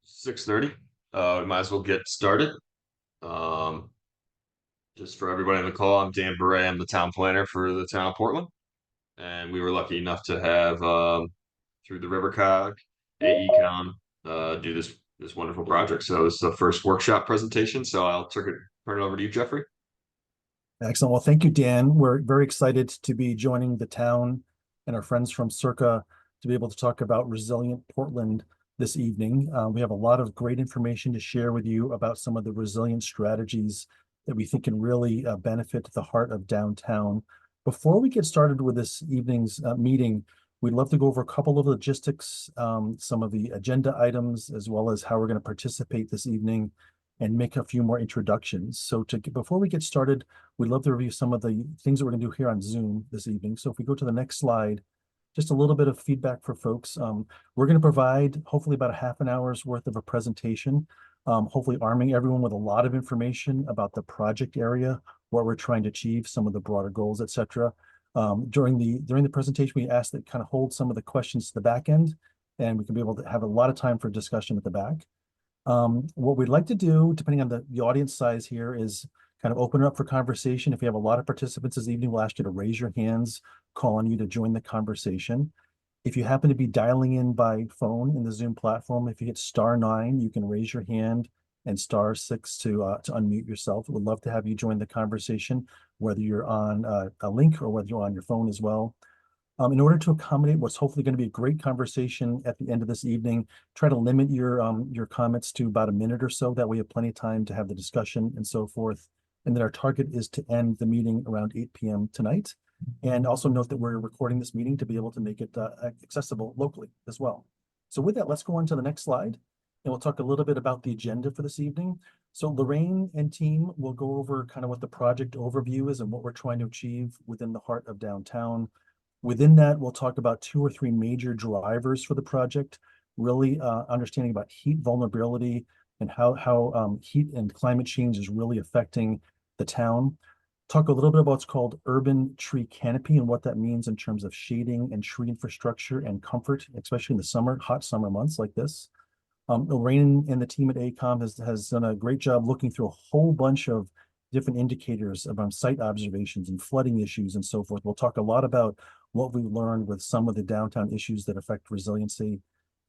6:30. We might as well get started. Um, just for everybody on the call, I'm Dan Beret. I'm the town planner for the town of Portland, and we were lucky enough to have through the RiverCog, AECom, do this wonderful project. So this is the first workshop presentation. So I'll turn it over to you, Jeffrey. Excellent. Well, thank you, Dan. We're very excited to be joining the town and our friends from Circa to be able to talk about Resilient Portland this evening. We have a lot of great information to share with you about some of the resilient strategies that we think can really benefit the heart of downtown. Before we get started with this evening's meeting, we'd love to go over a couple of logistics, some of the agenda items, as well as how we're going to participate this evening and make a few more introductions. So before we get started, we'd love to review some of the things that we're gonna do here on Zoom this evening. So if we go to the next slide, just a little bit of feedback for folks. We're gonna provide hopefully about a half an hour's worth of a presentation, hopefully arming everyone with a lot of information about the project area, what we're trying to achieve, some of the broader goals, et cetera. During the presentation, we asked that kind of hold some of the questions to the back end, and we can be able to have a lot of time for discussion at the back. What we'd like to do, depending on the audience size here, is kind of open it up for conversation. If we have a lot of participants this evening, we'll ask you to raise your hands, call on you to join the conversation. If you happen to be dialing in by phone in the Zoom platform, if you hit *9, you can raise your hand and *6 to unmute yourself. We'd love to have you join the conversation, whether you're on a link or whether you're on your phone as well. In order to accommodate what's hopefully going to be a great conversation at the end of this evening, try to limit your comments to about a minute or so. That way, we have plenty of time to have the discussion and so forth. And then our target is to end the meeting around 8 p.m. tonight. And also note that we're recording this meeting to be able to make it accessible locally as well. So with that, let's go on to the next slide. And we'll talk a little bit about the agenda for this evening. So Lorraine and team will go over kind of what the project overview is and what we're trying to achieve within the heart of downtown. Within that, we'll talk about 2 or 3 major drivers for the project, really understanding about heat vulnerability and how heat and climate change is really affecting the town. Talk a little bit about what's called urban tree canopy and what that means in terms of shading and tree infrastructure and comfort, especially in the hot summer months like this. Lorraine and the team at AECom has done a great job looking through a whole bunch of different indicators about site observations and flooding issues and so forth. We'll talk a lot about what we learned with some of the downtown issues that affect resiliency.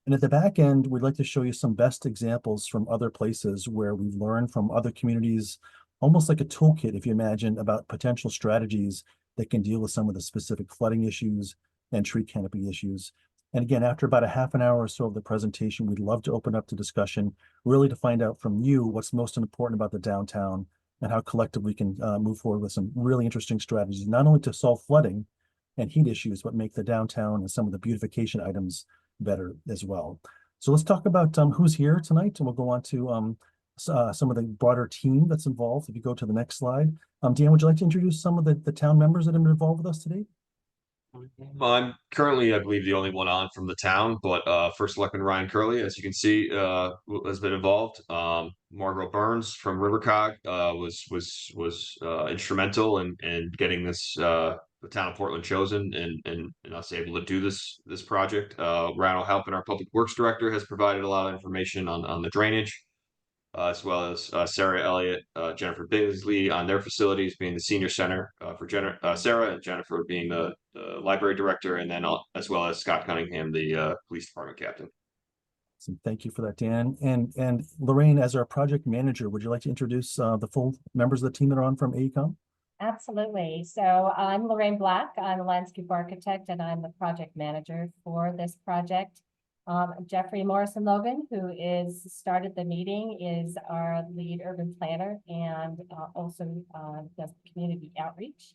And at the back end, we'd like to show you some best examples from other places where we've learned from other communities, almost like a toolkit, if you imagine, about potential strategies that can deal with some of the specific flooding issues and tree canopy issues. And again, after about a half an hour or so of the presentation, we'd love to open up to discussion, really to find out from you what's most important about the downtown and how collectively we can move forward with some really interesting strategies, not only to solve flooding and heat issues, but make the downtown and some of the beautification items better as well. So let's talk about who's here tonight, and we'll go on to some of the broader team that's involved. If you go to the next slide. Dan, would you like to introduce some of the town members that have been involved with us today? I'm currently, I believe, the only one on from the town, but First Selectman Ryan Curley, as you can see, has been involved. Margot Burns from RiverCog was instrumental in getting the town of Portland chosen and us able to do this project. Randall Halpin, our Public Works Director, has provided a lot of information on the drainage. As well as Sarah Elliott, Jennifer Billingsley on their facilities, being the senior center for Sarah, and Jennifer being the library director, and then as well as Scott Cunningham, the police department captain. So thank you for that, Dan. And Lorraine, as our project manager, would you like to introduce the full members of the team that are on from AECom? Absolutely. So I'm Lorraine Black. I'm a landscape architect and I'm the project manager for this project. Jeffrey Morrison Logan, who started the meeting, is our lead urban planner and also does community outreach.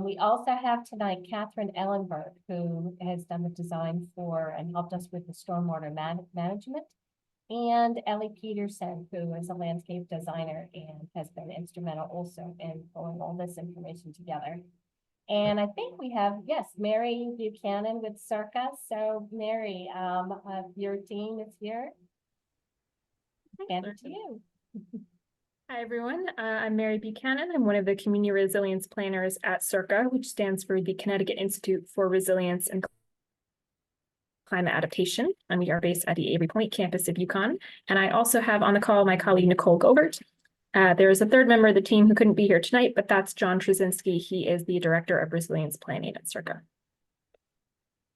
We also have tonight Catherine Ellenberg, who has done the design for and helped us with the stormwater management, and Ellie Peterson, who is a landscape designer and has been instrumental also in pulling all this information together. And I think we have, yes, Mary Buchanan with Circa. So Mary, your team is here. Hand it to you. Hi, everyone. I'm Mary Buchanan. I'm one of the community resilience planners at Circa, which stands for the Connecticut Institute for Resilience and climate adaptation, and we are based at the Avery Point campus of UConn. And I also have on the call my colleague, Nicole Gobert. There is a third member of the team who couldn't be here tonight, but that's John Trzynski. He is the Director of Resilience Planning at Circa.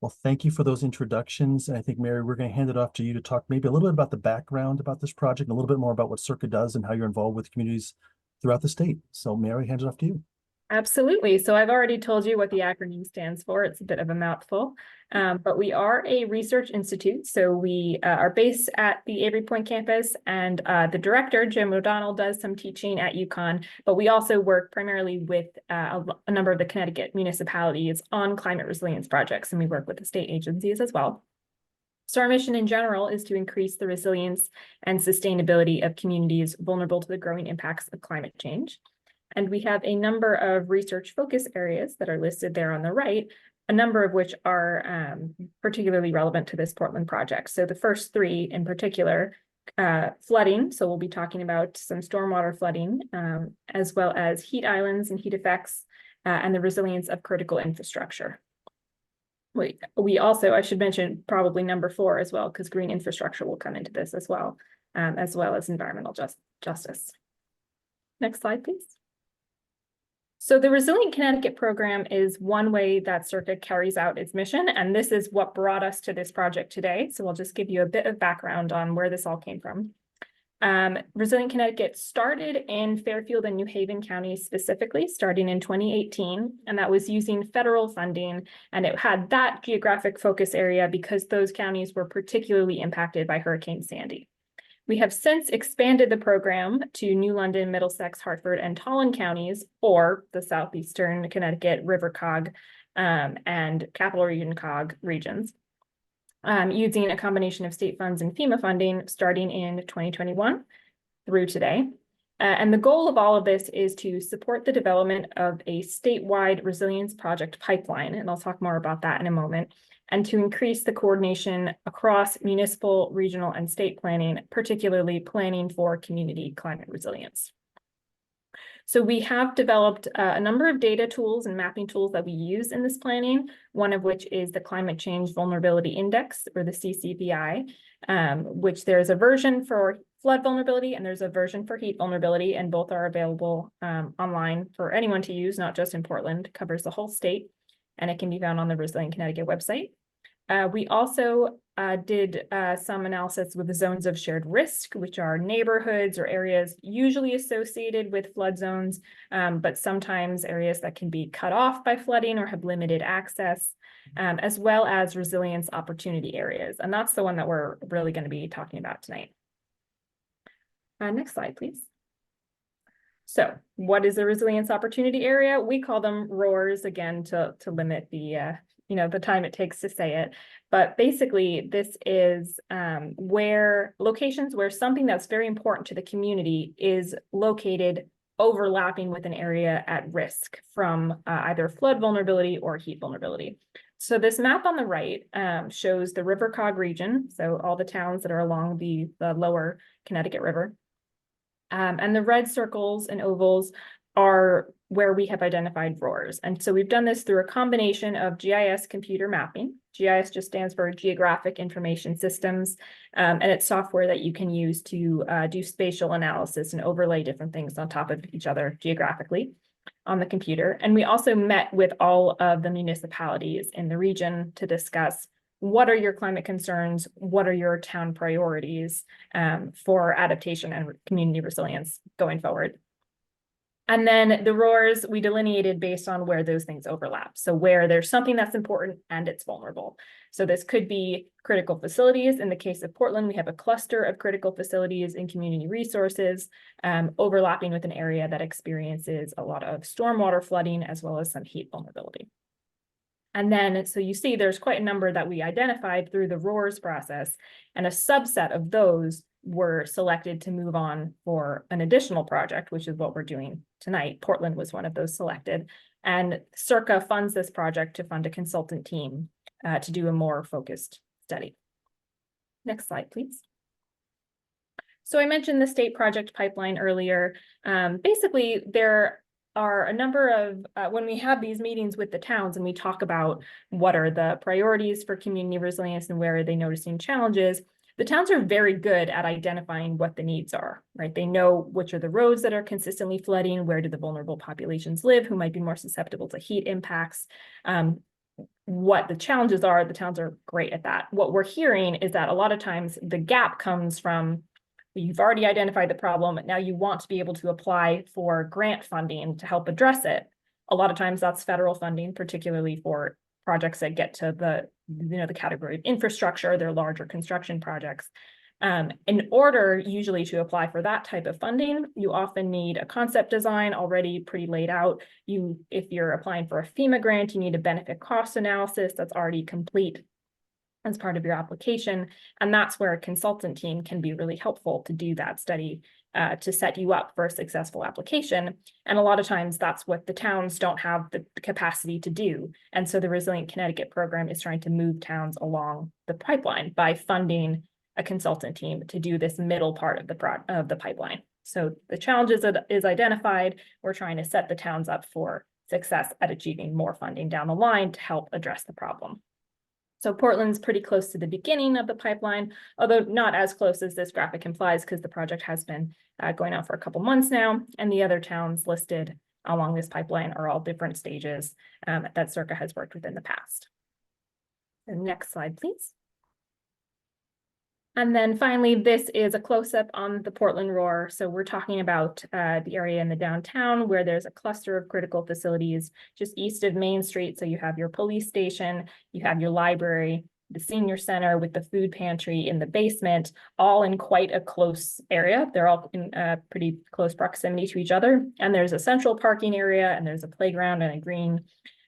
Well, thank you for those introductions. And I think, Mary, we're going to hand it off to you to talk maybe a little bit about the background about this project, and a little bit more about what Circa does and how you're involved with communities throughout the state. So Mary, hand it off to you. Absolutely. So I've already told you what the acronym stands for. It's a bit of a mouthful, but we are a research institute. So we are based at the Avery Point campus, and the director, Jim O'Donnell, does some teaching at UConn, but we also work primarily with a number of the Connecticut municipalities on climate resilience projects, and we work with the state agencies as well. So our mission in general is to increase the resilience and sustainability of communities vulnerable to the growing impacts of climate change. And we have a number of research focus areas that are listed there on the right, a number of which are particularly relevant to this Portland project. So the first three in particular, flooding. So we'll be talking about some stormwater flooding, as well as heat islands and heat effects, and the resilience of critical infrastructure. We also, I should mention probably number 4 as well, because green infrastructure will come into this as well as environmental justice. Next slide, please. So the Resilient Connecticut program is one way that Circa carries out its mission, and this is what brought us to this project today. So I'll just give you a bit of background on where this all came from. Resilient Connecticut started in Fairfield and New Haven counties specifically, starting in 2018, and that was using federal funding, and it had that geographic focus area because those counties were particularly impacted by Hurricane Sandy. We have since expanded the program to New London, Middlesex, Hartford, and Tolland counties, or the southeastern Connecticut, River Cog, and Capital Region Cog regions, using a combination of state funds and FEMA funding starting in 2021 through today. And the goal of all of this is to support the development of a statewide resilience project pipeline, and I'll talk more about that in a moment, and to increase the coordination across municipal, regional, and state planning, particularly planning for community climate resilience. So we have developed a number of data tools and mapping tools that we use in this planning, one of which is the Climate Change Vulnerability Index, or the CCVI, which there's a version for flood vulnerability and there's a version for heat vulnerability, and both are available online for anyone to use, not just in Portland. It covers the whole state, and it can be found on the Resilient Connecticut website. We also did some analysis with the zones of shared risk, which are neighborhoods or areas usually associated with flood zones, but sometimes areas that can be cut off by flooding or have limited access, as well as resilience opportunity areas. And that's the one that we're really going to be talking about tonight. Next slide, please. So what is a resilience opportunity area? We call them ROARs, again, to limit the the time it takes to say it. But basically, this is locations where something that's very important to the community is located overlapping with an area at risk from either flood vulnerability or heat vulnerability. So this map on the right shows the River Cog region, so all the towns that are along the lower Connecticut River. And the red circles and ovals are where we have identified ROARs. And so we've done this through a combination of GIS computer mapping. GIS just stands for Geographic Information Systems, and it's software that you can use to do spatial analysis and overlay different things on top of each other geographically on the computer. And we also met with all of the municipalities in the region to discuss what are your climate concerns, what are your town priorities for adaptation and community resilience going forward. And then the ROARs we delineated based on where those things overlap. So where there's something that's important and it's vulnerable. So this could be critical facilities. In the case of Portland, we have a cluster of critical facilities and community resources overlapping with an area that experiences a lot of stormwater flooding as well as some heat vulnerability. And then, so you see there's quite a number that we identified through the ROARs process, and a subset of those were selected to move on for an additional project, which is what we're doing tonight. Portland was one of those selected, and Circa funds this project to fund a consultant team to do a more focused study. Next slide, please. So I mentioned the state project pipeline earlier. Basically, there are a number of, when we have these meetings with the towns and we talk about what are the priorities for community resilience and where are they noticing challenges, the towns are very good at identifying what the needs are, right? They know which are the roads that are consistently flooding, where do the vulnerable populations live, who might be more susceptible to heat impacts, what the challenges are. The towns are great at that. What we're hearing is that a lot of times the gap comes from, you've already identified the problem, now you want to be able to apply for grant funding to help address it. A lot of times that's federal funding, particularly for projects that get to the, the category of infrastructure, they're larger construction projects. In order usually to apply for that type of funding, you often need a concept design already pretty laid out. If you're applying for a FEMA grant, you need a benefit cost analysis that's already complete as part of your application. And that's where a consultant team can be really helpful to do that study to set you up for a successful application. And a lot of times that's what the towns don't have the capacity to do. And so the Resilient Connecticut program is trying to move towns along the pipeline by funding a consultant team to do this middle part of the pipeline. So the challenges is identified. We're trying to set the towns up for success at achieving more funding down the line to help address the problem. So Portland's pretty close to the beginning of the pipeline, although not as close as this graphic implies because the project has been going on for a couple months now, and the other towns listed along this pipeline are all different stages that Circa has worked with in the past. The next slide, please. And then finally, this is a close-up on the Portland Roar. So we're talking about the area in the downtown where there's a cluster of critical facilities just east of Main Street. So you have your police station, you have your library, the senior center with the food pantry in the basement, all in quite a close area. They're all in pretty close proximity to each other. And there's a central parking area and there's a playground and a green.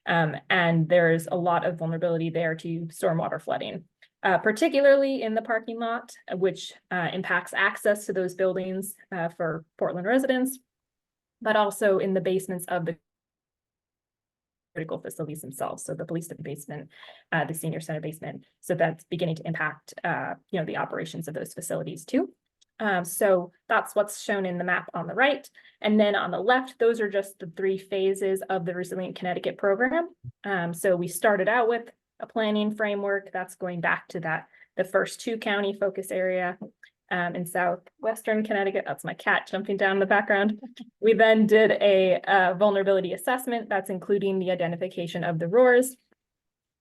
And there's a lot of vulnerability there to stormwater flooding. Particularly in the parking lot, which impacts access to those buildings for Portland residents, but also in the basements of the critical facilities themselves. So the police basement, the senior center basement. So that's beginning to impact, the operations of those facilities too. So that's what's shown in the map on the right. And then on the left, those are just the 3 phases of the Resilient Connecticut program. So we started out with a planning framework that's going back to the first 2 county focus area in southwestern Connecticut. That's my cat jumping down in the background. We then did a vulnerability assessment that's including the identification of the roars.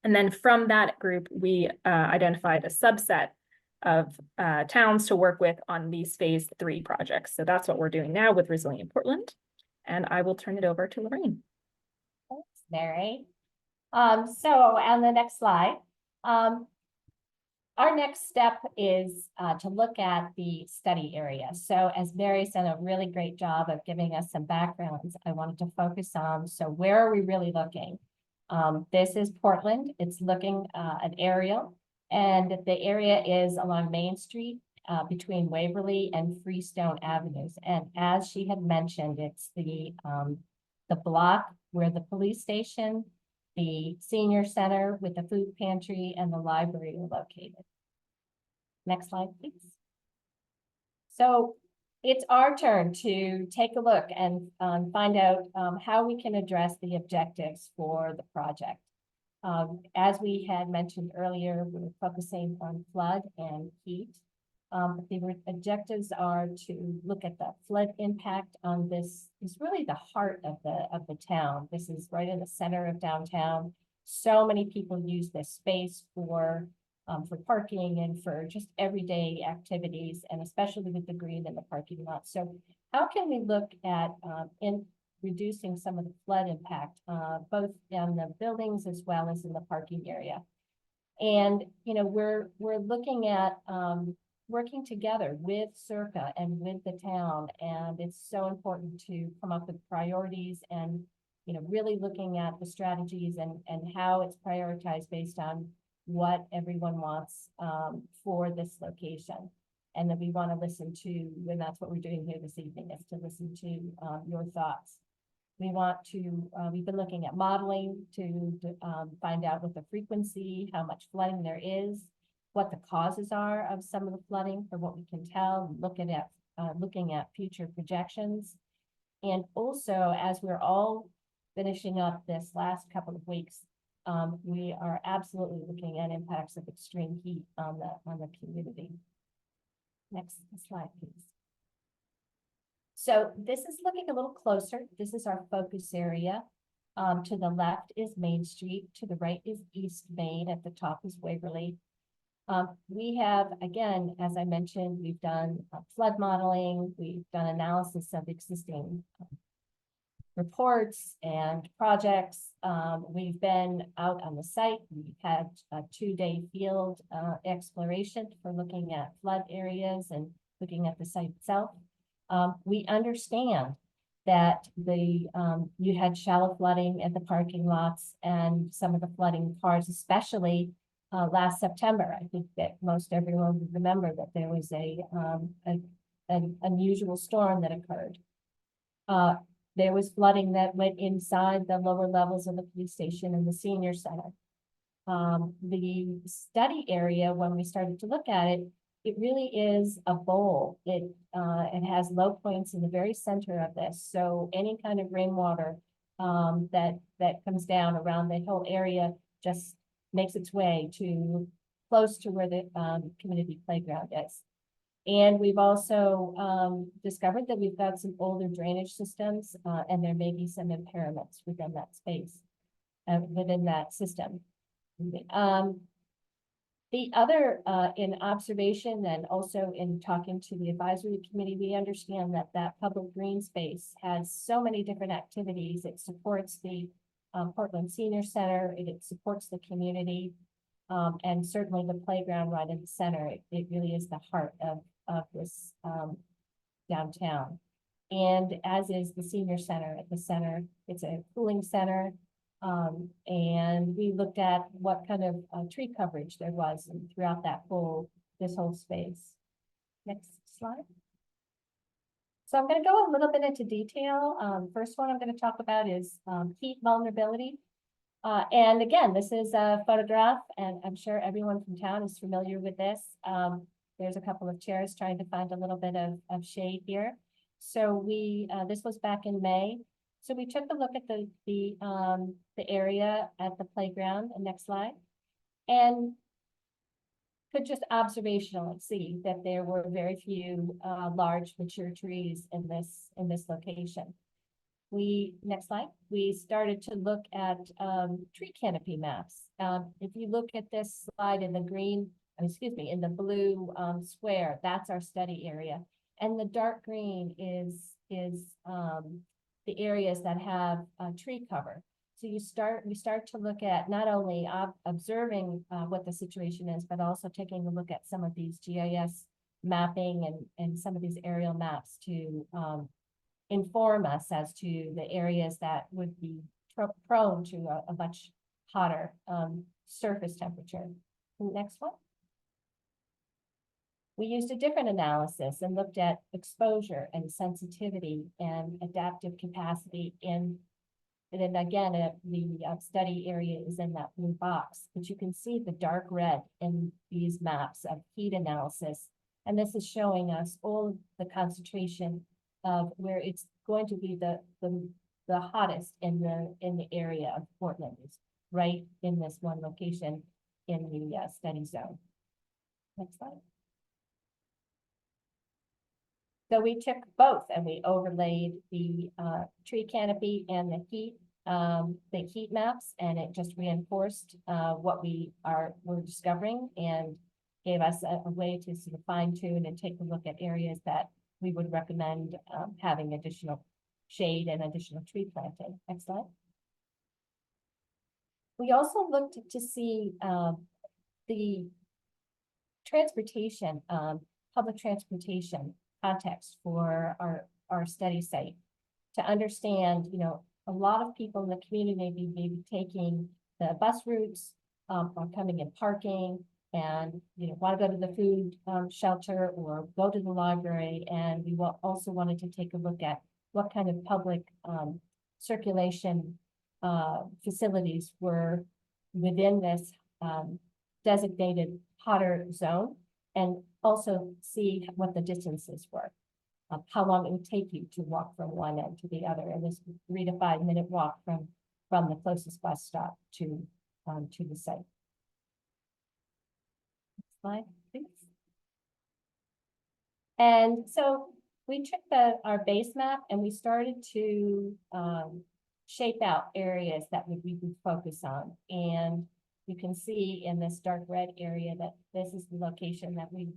And then from that group, we identified a subset of towns to work with on these phase 3 projects. So that's what we're doing now with Resilient Portland. And I will turn it over to Lorraine. Thanks, Mary. So on the next slide, our next step is to look at the study area. So as Mary's done a really great job of giving us some backgrounds, I wanted to focus on, so where are we really looking? This is Portland. It's looking at aerial, and the area is along Main Street between Waverly and Freestone Avenues. And as she had mentioned, it's the block where the police station, the senior center with the food pantry, and the library are located. Next slide, please. So it's our turn to take a look and find out how we can address the objectives for the project. As we had mentioned earlier, we're focusing on flood and heat. The objectives are to look at the flood impact on this. Is really the heart of the town. This is right in the center of downtown. So many people use this space for parking and for just everyday activities, and especially with the green in the parking lot. So how can we look at in reducing some of the flood impact, both on the buildings as well as in the parking area? And we're looking at working together with Circa and with the town, and it's so important to come up with priorities and really looking at the strategies and how it's prioritized based on what everyone wants for this location. And then we want to listen to, and that's what we're doing here this evening, is to listen to your thoughts. We want to, we've been looking at modeling to find out what the frequency, how much flooding there is, what the causes are of some of the flooding, from what we can tell, looking at future projections. And also, as we're all finishing up this last couple of weeks, we are absolutely looking at impacts of extreme heat on the community. Next slide, please. So this is looking a little closer. This is our focus area. To the left is Main Street, to the right is East Main, at the top is Waverly. We have, again, as I mentioned, we've done flood modeling, we've done analysis of existing reports and projects. We've been out on the site. We've had a 2-day field exploration for looking at flood areas and looking at the site itself. We understand that you had shallow flooding at the parking lots and some of the flooding cars, especially last September. I think that most everyone would remember that there was an unusual storm that occurred. There was flooding that went inside the lower levels of the police station and the senior center. The study area, when we started to look at it, it really is a bowl. It has low points in the very center of this. So any kind of rainwater that comes down around the whole area just makes its way to close to where the community playground is. And we've also discovered that we've got some older drainage systems, and there may be some impairments within that space, within that system. The other, in observation and also in talking to the advisory committee, we understand that that public green space has so many different activities. It supports the Portland Senior Center, it supports the community, and certainly the playground right in the center. It really is the heart of this downtown. And as is the senior center. At the center, it's a cooling center. And we looked at what kind of tree coverage there was throughout this whole space. Next slide. So I'm going to go a little bit into detail. First one I'm going to talk about is heat vulnerability. And again, this is a photograph, and I'm sure everyone from town is familiar with this. There's a couple of chairs trying to find a little bit of shade here. So this was back in May. So we took a look at the area at the playground. The next slide, and could just observationally see that there were very few large mature trees in this location. Next slide. We started to look at tree canopy maps. If you look at this slide in the green, in the blue square, that's our study area, and the dark green is the areas that have tree cover. So we start to look at not only observing what the situation is, but also taking a look at some of these GIS mapping and some of these aerial maps to inform us as to the areas that would be prone to a much hotter surface temperature. Next one. We used a different analysis and looked at exposure and sensitivity and adaptive capacity and then again, the study area is in that blue box, but you can see the dark red in these maps of heat analysis. And this is showing us all the concentration of where it's going to be the hottest in the area of Portland, is right in this one location in the study zone. Next slide. So we took both and we overlaid the tree canopy and the heat maps, and it just reinforced what we're discovering and gave us a way to sort of fine tune and take a look at areas that we would recommend having additional shade and additional tree planting. Next slide. We also looked to see the transportation, public transportation context for our study site, to understand, a lot of people in the community may be taking the bus routes or coming in parking and want to go to the food shelter or go to the library, and we also wanted to take a look at what kind of public circulation facilities were within this designated hotter zone, and also see what the distances were. how long it would take you to walk from one end to the other. And this 3 to 5 minute walk from the closest bus stop to the site. Next slide, please. And so we took our base map and we started to shape out areas that we would focus on. And you can see in this dark red area that this is the location that we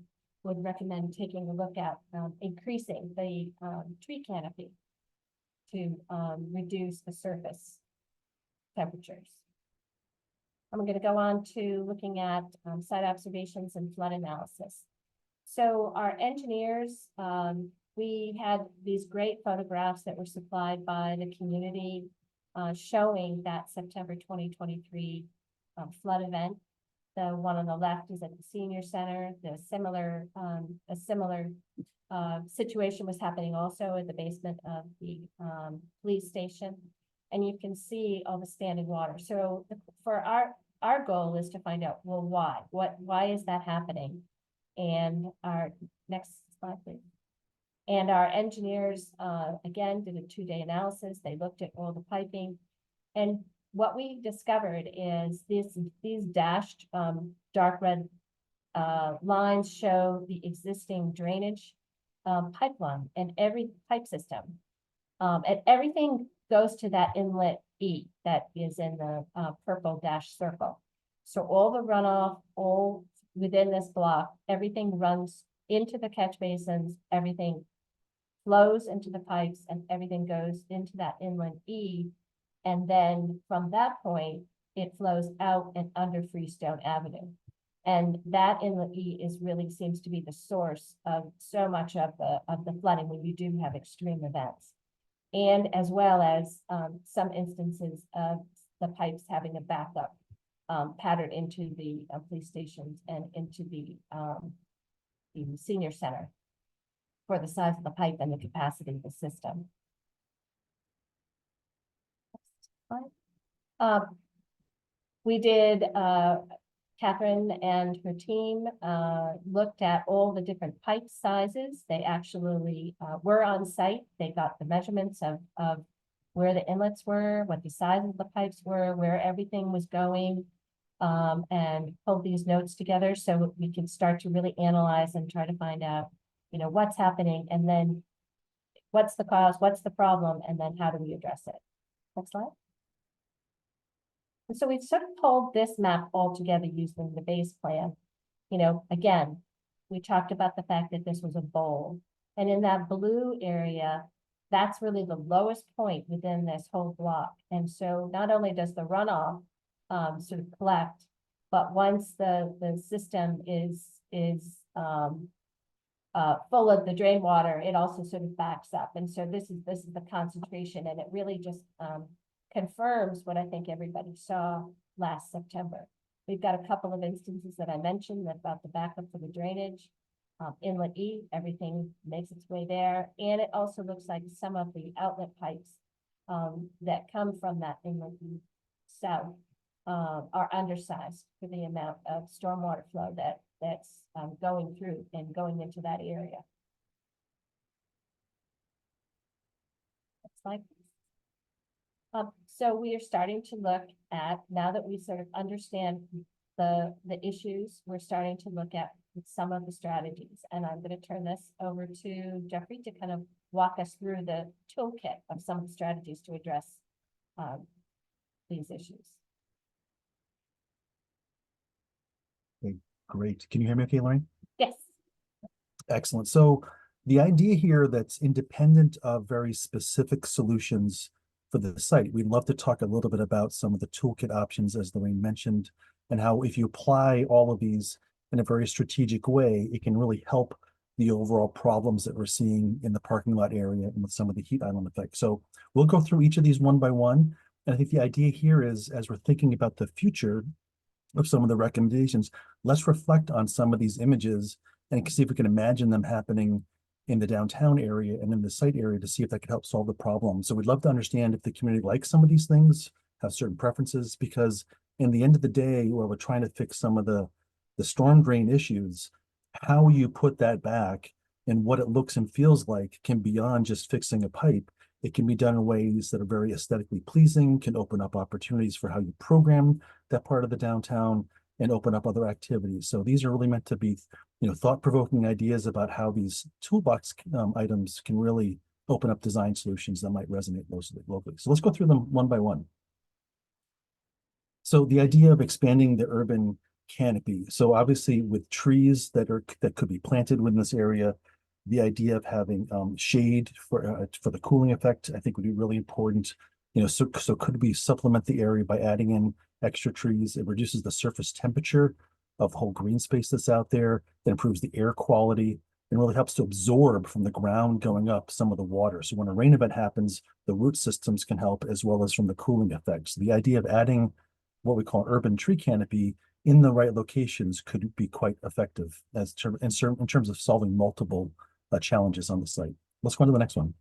would recommend taking a look at, increasing the tree canopy to reduce the surface temperatures. I'm going to go on to looking at site observations and flood analysis. So our engineers, we had these great photographs that were supplied by the community showing that September 2023 flood event. The one on the left is at the senior center. A similar situation was happening also in the basement of the police station. And you can see all the standing water. So for our goal is to find out, well, why is that happening? And our next slide, please. And our engineers, again, did a 2-day analysis. They looked at all the piping. And what we discovered is these dashed dark red lines show the existing drainage pipeline and every pipe system. And everything goes to that inlet E that is in the purple dashed circle. So all the runoff, all within this block, everything runs into the catch basins, everything flows into the pipes, and everything goes into that inlet E. And then from that point, it flows out and under Freestone Avenue. And that inlet E seems to be the source of so much of the flooding when you do have extreme events. And as well as some instances of the pipes having a backup pattern into the police stations and into the senior center for the size of the pipe and the capacity of the system. We did, Catherine and her team looked at all the different pipe sizes. They actually were on site. They got the measurements of where the inlets were, what the size of the pipes were, where everything was going, and pulled these notes together so we can start to really analyze and try to find out, what's happening, and then what's the cause, what's the problem, and then how do we address it. Next slide. And so we've sort of pulled this map all together using the base plan. Again, we talked about the fact that this was a bowl. And in that blue area, that's really the lowest point within this whole block. And so not only does the runoff sort of collect, but once the system is full of the drain water, it also sort of backs up. And so this is the concentration, and it really just confirms what I think everybody saw last September. We've got a couple of instances that I mentioned about the backup for the drainage. Inlet E, everything makes its way there. And it also looks like some of the outlet pipes that come from that inlet E south are undersized for the amount of stormwater flow that's going through and going into that area. Next slide, please. So we are starting to look at, now that we sort of understand the issues, we're starting to look at some of the strategies. And I'm going to turn this over to Jeffrey to kind of walk us through the toolkit of some of the strategies to address these issues. Okay, great. Can you hear me okay, Lorraine? Yes. Excellent. So the idea here that's independent of very specific solutions for the site, we'd love to talk a little bit about some of the toolkit options, as Lorraine mentioned, and how if you apply all of these in a very strategic way, it can really help the overall problems that we're seeing in the parking lot area and with some of the heat island effect. So we'll go through each of these one by one. And I think the idea here is, as we're thinking about the future of some of the recommendations, let's reflect on some of these images and see if we can imagine them happening in the downtown area and in the site area to see if that could help solve the problem. So we'd love to understand if the community likes some of these things, have certain preferences, because in the end of the day, where we're trying to fix some of the storm drain issues, how you put that back and what it looks and feels like can beyond just fixing a pipe. It can be done in ways that are very aesthetically pleasing, can open up opportunities for how you program that part of the downtown and open up other activities. So these are really meant to be, thought-provoking ideas about how these toolbox items can really open up design solutions that might resonate locally. So let's go through them one by one. So the idea of expanding the urban canopy. So obviously with trees that could be planted within this area, the idea of having shade for the cooling effect, I think would be really important. So could we supplement the area by adding in extra trees? It reduces the surface temperature of the whole green space that's out there. It improves the air quality and really helps to absorb from the ground going up some of the water. So when a rain event happens, the root systems can help as well as from the cooling effects. The idea of adding what we call urban tree canopy in the right locations could be quite effective in terms of solving multiple challenges on the site. Let's go on to the next one.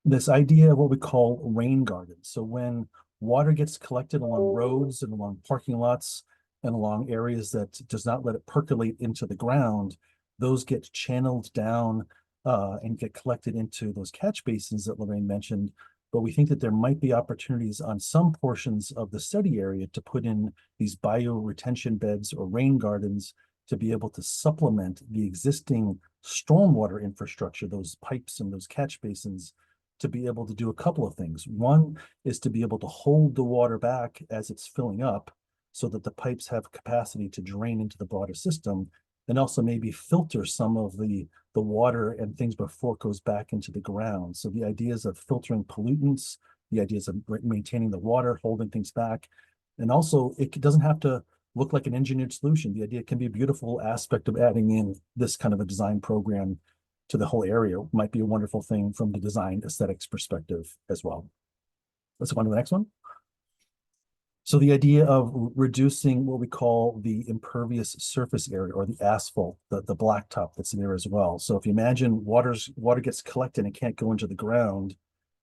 This idea of what we call rain gardens. So when water gets collected along roads and along parking lots and along areas that does not let it percolate into the ground, those get channeled down and get collected into those catch basins that Lorraine mentioned. But we think that there might be opportunities on some portions of the study area to put in these bioretention beds or rain gardens to be able to supplement the existing stormwater infrastructure, those pipes and those catch basins, to be able to do a couple of things. One is to be able to hold the water back as it's filling up so that the pipes have capacity to drain into the broader system, and also maybe filter some of the water and things before it goes back into the ground. So the ideas of filtering pollutants, the ideas of maintaining the water, holding things back, and also it doesn't have to look like an engineered solution. The idea can be a beautiful aspect of adding in this kind of a design program to the whole area. Might be a wonderful thing from the design aesthetics perspective as well. Let's go on to the next one. So the idea of reducing what we call the impervious surface area, or the asphalt, the blacktop that's in there as well. So if you imagine water gets collected and can't go into the ground,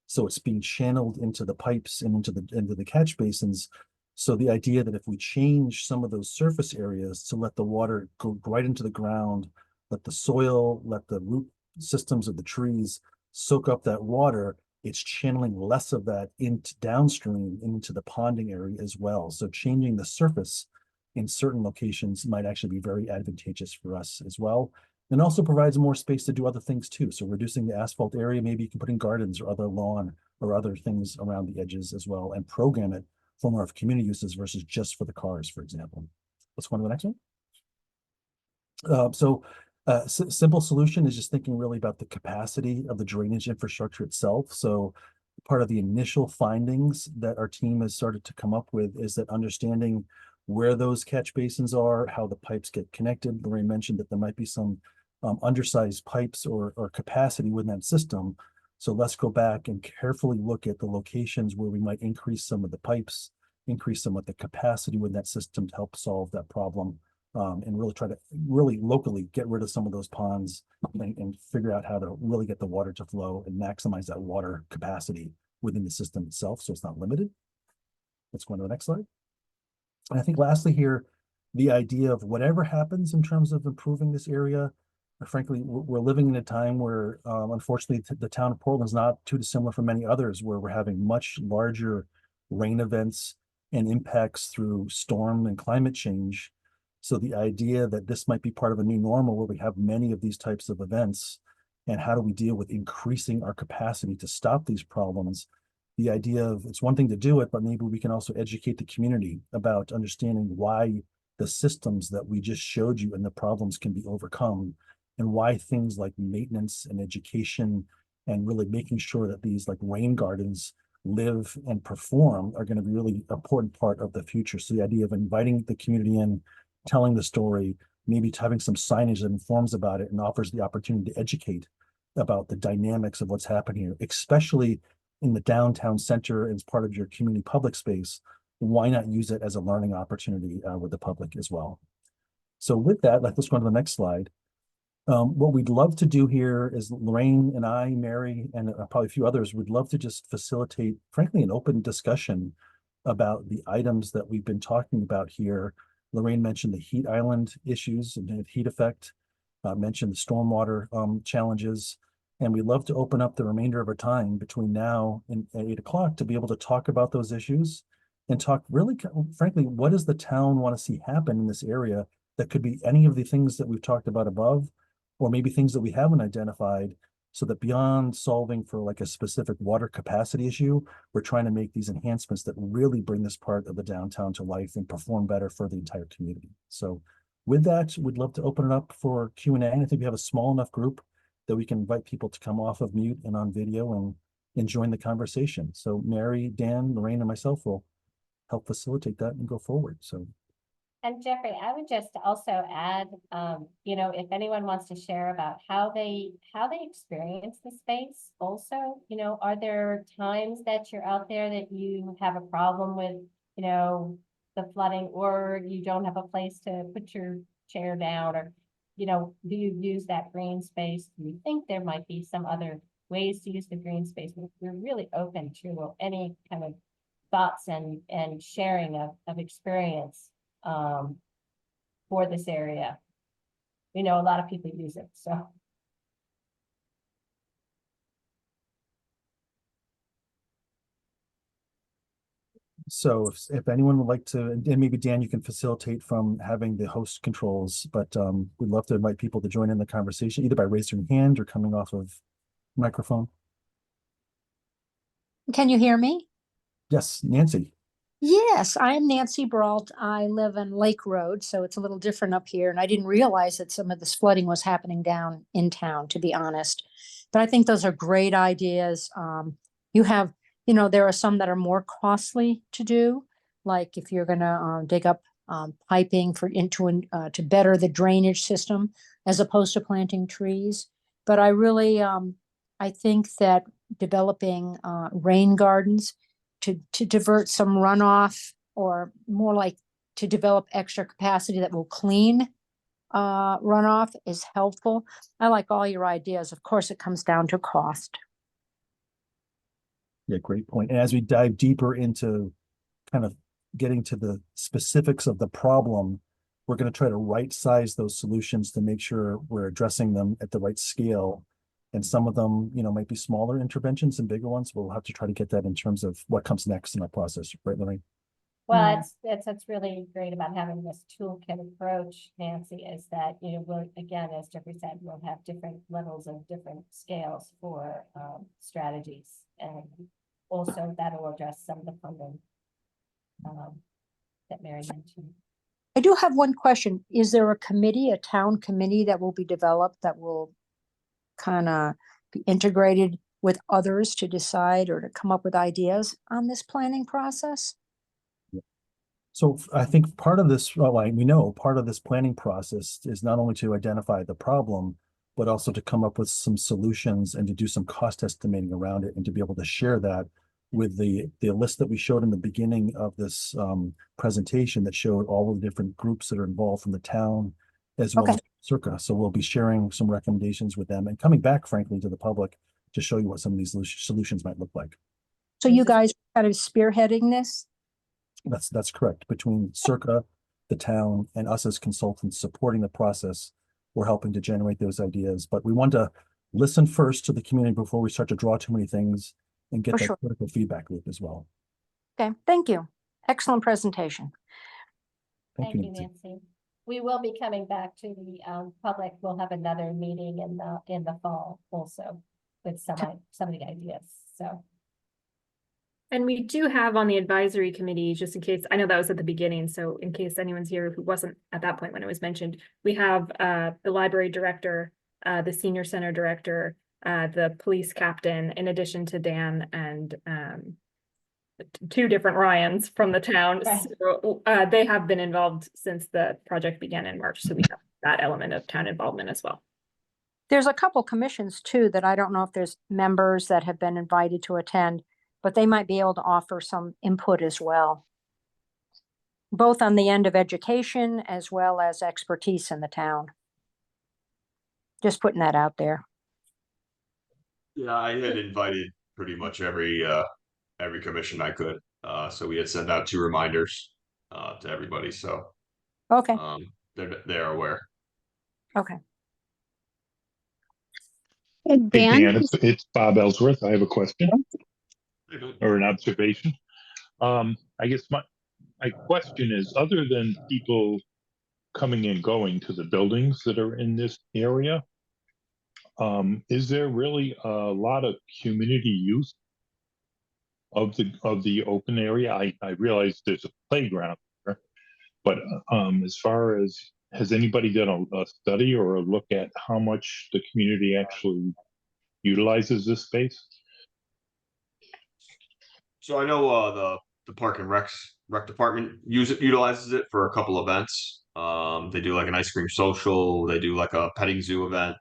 so it's being channeled into the pipes and into the catch basins. So the idea that if we change some of those surface areas to let the water go right into the ground, let the soil, let the root systems of the trees soak up that water, it's channeling less of that into downstream into the ponding area as well. So changing the surface in certain locations might actually be very advantageous for us as well. And also provides more space to do other things too. So reducing the asphalt area, maybe you can put in gardens or other lawn or other things around the edges as well, and program it for more of community uses versus just for the cars, for example. Let's go on to the next one. Simple solution is just thinking really about the capacity of the drainage infrastructure itself. So part of the initial findings that our team has started to come up with is that understanding where those catch basins are, how the pipes get connected. Lorraine mentioned that there might be some undersized pipes or capacity within that system. So let's go back and carefully look at the locations where we might increase some of the pipes, increase some of the capacity within that system to help solve that problem. And really try to locally get rid of some of those ponds and figure out how to really get the water to flow and maximize that water capacity within the system itself, so it's not limited. Let's go on to the next slide. And I think lastly here, the idea of whatever happens in terms of improving this area, frankly, we're living in a time where unfortunately the town of Portland is not too dissimilar from many others, where we're having much larger rain events and impacts through storm and climate change. So the idea that this might be part of a new normal where we have many of these types of events, and how do we deal with increasing our capacity to stop these problems? The idea of, it's one thing to do it, but maybe we can also educate the community about understanding why the systems that we just showed you and the problems can be overcome, and why things like maintenance and education and really making sure that these like rain gardens live and perform are going to be really important part of the future. So the idea of inviting the community in, telling the story, maybe having some signage that informs about it and offers the opportunity to educate about the dynamics of what's happening here, especially in the downtown center as part of your community public space. Why not use it as a learning opportunity with the public as well? So with that, let's go on to the next slide. What we'd love to do here is Lorraine and I, Mary, and probably a few others would love to just facilitate, frankly, an open discussion about the items that we've been talking about here. Lorraine mentioned the heat island issues and the heat effect. mentioned the stormwater challenges. And we'd love to open up the remainder of our time between now and 8 o'clock to be able to talk about those issues and talk really, frankly, what does the town want to see happen in this area? That could be any of the things that we've talked about above, or maybe things that we haven't identified, so that beyond solving for like a specific water capacity issue, we're trying to make these enhancements that really bring this part of the downtown to life and perform better for the entire community. So with that, we'd love to open it up for Q&A. I think we have a small enough group that we can invite people to come off of mute and on video and join the conversation. So Mary, Dan, Lorraine, and myself will help facilitate that and go forward. So. And Jeffrey, I would just also add, if anyone wants to share about how they experience the space also, are there times that you're out there that you have a problem with, the flooding, or you don't have a place to put your chair down, or, do you use that green space? Do you think there might be some other ways to use the green space? We're really open to any kind of thoughts and sharing of experience for this area. A lot of people use it, so. So if anyone would like to, and maybe Dan, you can facilitate from having the host controls, but we'd love to invite people to join in the conversation, either by raising your hand or coming off of microphone. Can you hear me? Yes, Nancy. Yes, I am Nancy Brault. I live on Lake Road, so it's a little different up here. And I didn't realize that some of this flooding was happening down in town, to be honest. But I think those are great ideas. You have, there are some that are more costly to do, like if you're going to dig up piping to better the drainage system, as opposed to planting trees. But I really, I think that developing rain gardens to divert some runoff, or more like to develop extra capacity that will clean runoff, is helpful. I like all your ideas. Of course, it comes down to cost. Yeah, great point. And as we dive deeper into kind of getting to the specifics of the problem, we're going to try to right size those solutions to make sure we're addressing them at the right scale. And some of them, might be smaller interventions and bigger ones. We'll have to try to get that in terms of what comes next in our process, right, Lorraine? Well, it's really great about having this toolkit approach, Nancy, is that, we'll, again, as Jeffrey said, we'll have different levels of different scales for strategies. And also that'll address some of the funding that Mary mentioned. I do have one question. Is there a committee, a town committee that will be developed that will kind of be integrated with others to decide or to come up with ideas on this planning process? So I think part of this, we know part of this planning process is not only to identify the problem, but also to come up with some solutions and to do some cost estimating around it, and to be able to share that with the list that we showed in the beginning of this presentation that showed all of the different groups that are involved from the town as well as Circa. So we'll be sharing some recommendations with them and coming back, frankly, to the public to show you what some of these solutions might look like. So you guys are kind of spearheading this? That's correct. Between Circa, the town, and us as consultants supporting the process, we're helping to generate those ideas. But we want to listen first to the community before we start to draw too many things and get that critical feedback loop as well. Okay, thank you. Excellent presentation. Thank you, Nancy. We will be coming back to the public. We'll have another meeting in the fall also with some of the ideas. So. And we do have on the advisory committee, just in case, I know that was at the beginning, so in case anyone's here who wasn't at that point when it was mentioned, we have the library director, the senior center director, the police captain, in addition to Dan and two different Ryans from the town. Right. So, they have been involved since the project began in March, so we have that element of town involvement as well. There's a couple commissions too that I don't know if there's members that have been invited to attend, but they might be able to offer some input as well, both on the end of education as well as expertise in the town. Just putting that out there. Yeah, I had invited pretty much every commission I could. So we had sent out 2 reminders to everybody. So Okay. they're aware. Okay. Hey, Hey, Dan, Dan, it's Bob Ellsworth. I have a question or an observation. I guess my question is, other than people coming and going to the buildings that are in this area, is there really a lot of community use of the open area? I realize there's a playground there, but as far as has anybody done a study or a look at how much the community actually utilizes this space? So I know the Park and Rec department utilizes it for a couple events. They do like an ice cream social, they do like a petting zoo event,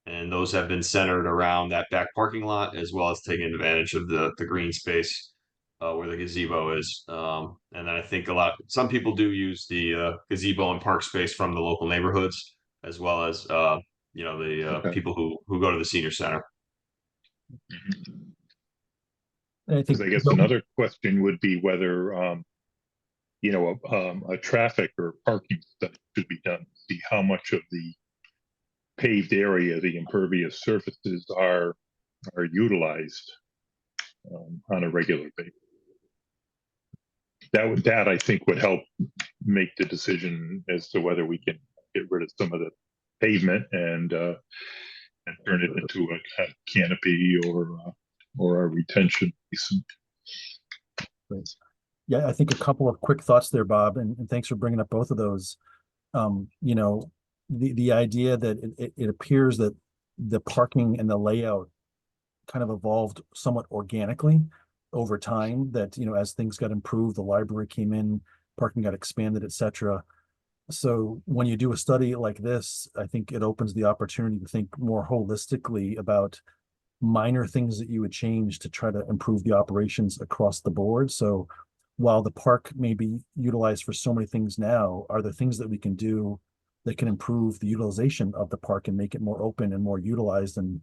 and those have been centered around that back parking lot as well as taking advantage of the green space where the gazebo is. And then I think some people do use the gazebo and park space from the local neighborhoods as well as the Okay. people who go to the senior center. And I think Because I guess another question would be whether, a traffic or parking study should be done, to see how much of the paved area, the impervious surfaces are utilized on a regular basis. That I think would help make the decision as to whether we can get rid of some of the pavement and turn it into a kind of canopy or a retention basin. Yeah, I think a couple of quick thoughts there, Bob, and thanks for bringing up both of those. The idea that it appears that the parking and the layout kind of evolved somewhat organically over time, that, as things got improved, the library came in, parking got expanded, etc. So when you do a study like this, I think it opens the opportunity to think more holistically about minor things that you would change to try to improve the operations across the board. So while the park may be utilized for so many things now, are there things that we can do that can improve the utilization of the park and make it more open and more utilized and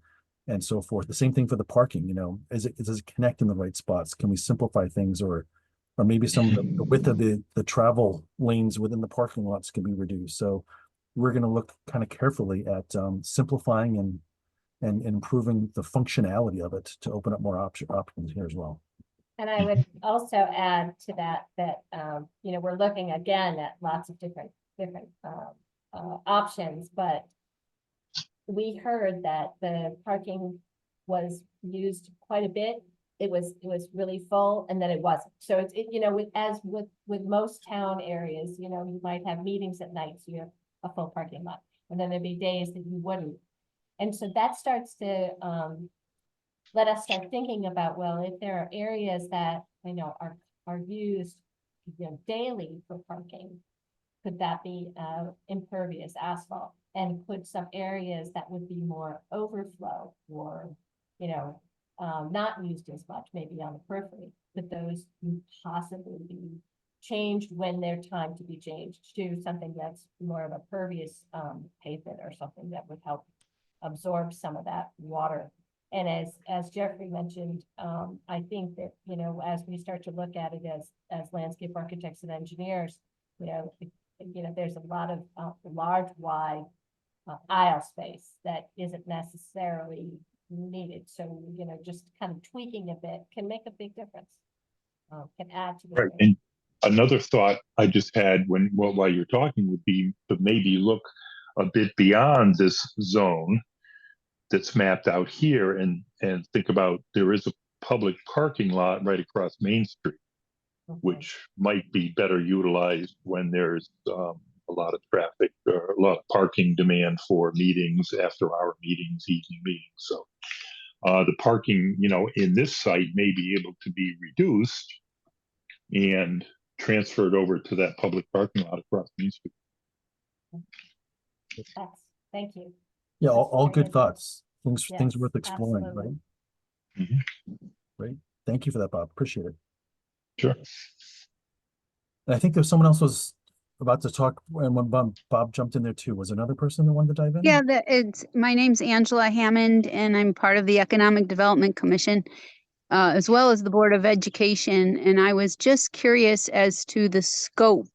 so forth? The same thing for the parking, does it connect in the right spots? Can we simplify things, or maybe some of the width of the travel lanes within the parking lots can be reduced? So we're going to look kind of carefully at simplifying and improving the functionality of it to open up more options here as well. And I would also add to that, we're looking again at lots of different options, but we heard that the parking was used quite a bit. It was really full, and then it wasn't. So with most town areas, you might have meetings at night, so you have a full parking lot, and then there'd be days that you wouldn't. And so that starts to let us start thinking about, well, if there are areas that are used daily for parking, could that be impervious asphalt? And could some areas that would be more overflow or not used as much, maybe on the periphery, could those possibly be changed when they're time to be changed to something that's more of a pervious pavement or something that would help absorb some of that water? And as Jeffrey mentioned, I think that, as we start to look at it as landscape architects and engineers, there's a lot of large, wide aisle space that isn't necessarily needed. So, just kind of tweaking a bit can make a big difference, can add to the Right. And another thought I just had while you're talking would be to maybe look a bit beyond this zone that's mapped out here and think about, there is a public parking lot right across Main Street, which might be better utilized when there's a lot of traffic or a lot of parking demand for meetings, after hour meetings, evening meetings. So the parking, in this site may be able to be reduced and transferred over to that public parking lot across Main Street. Thank you. Yeah, That's all very good good. thoughts. Things Yes, worth exploring, absolutely. right? Great. Thank you for that, Bob. Appreciate it. Sure. And I think there's someone else was about to talk, and when Bob jumped in there too. Was another person that wanted to dive in? yeah, my name's Angela Hammond, and I'm part of the Economic Development Commission, as well as the Board of Education. And I was just curious as to the scope.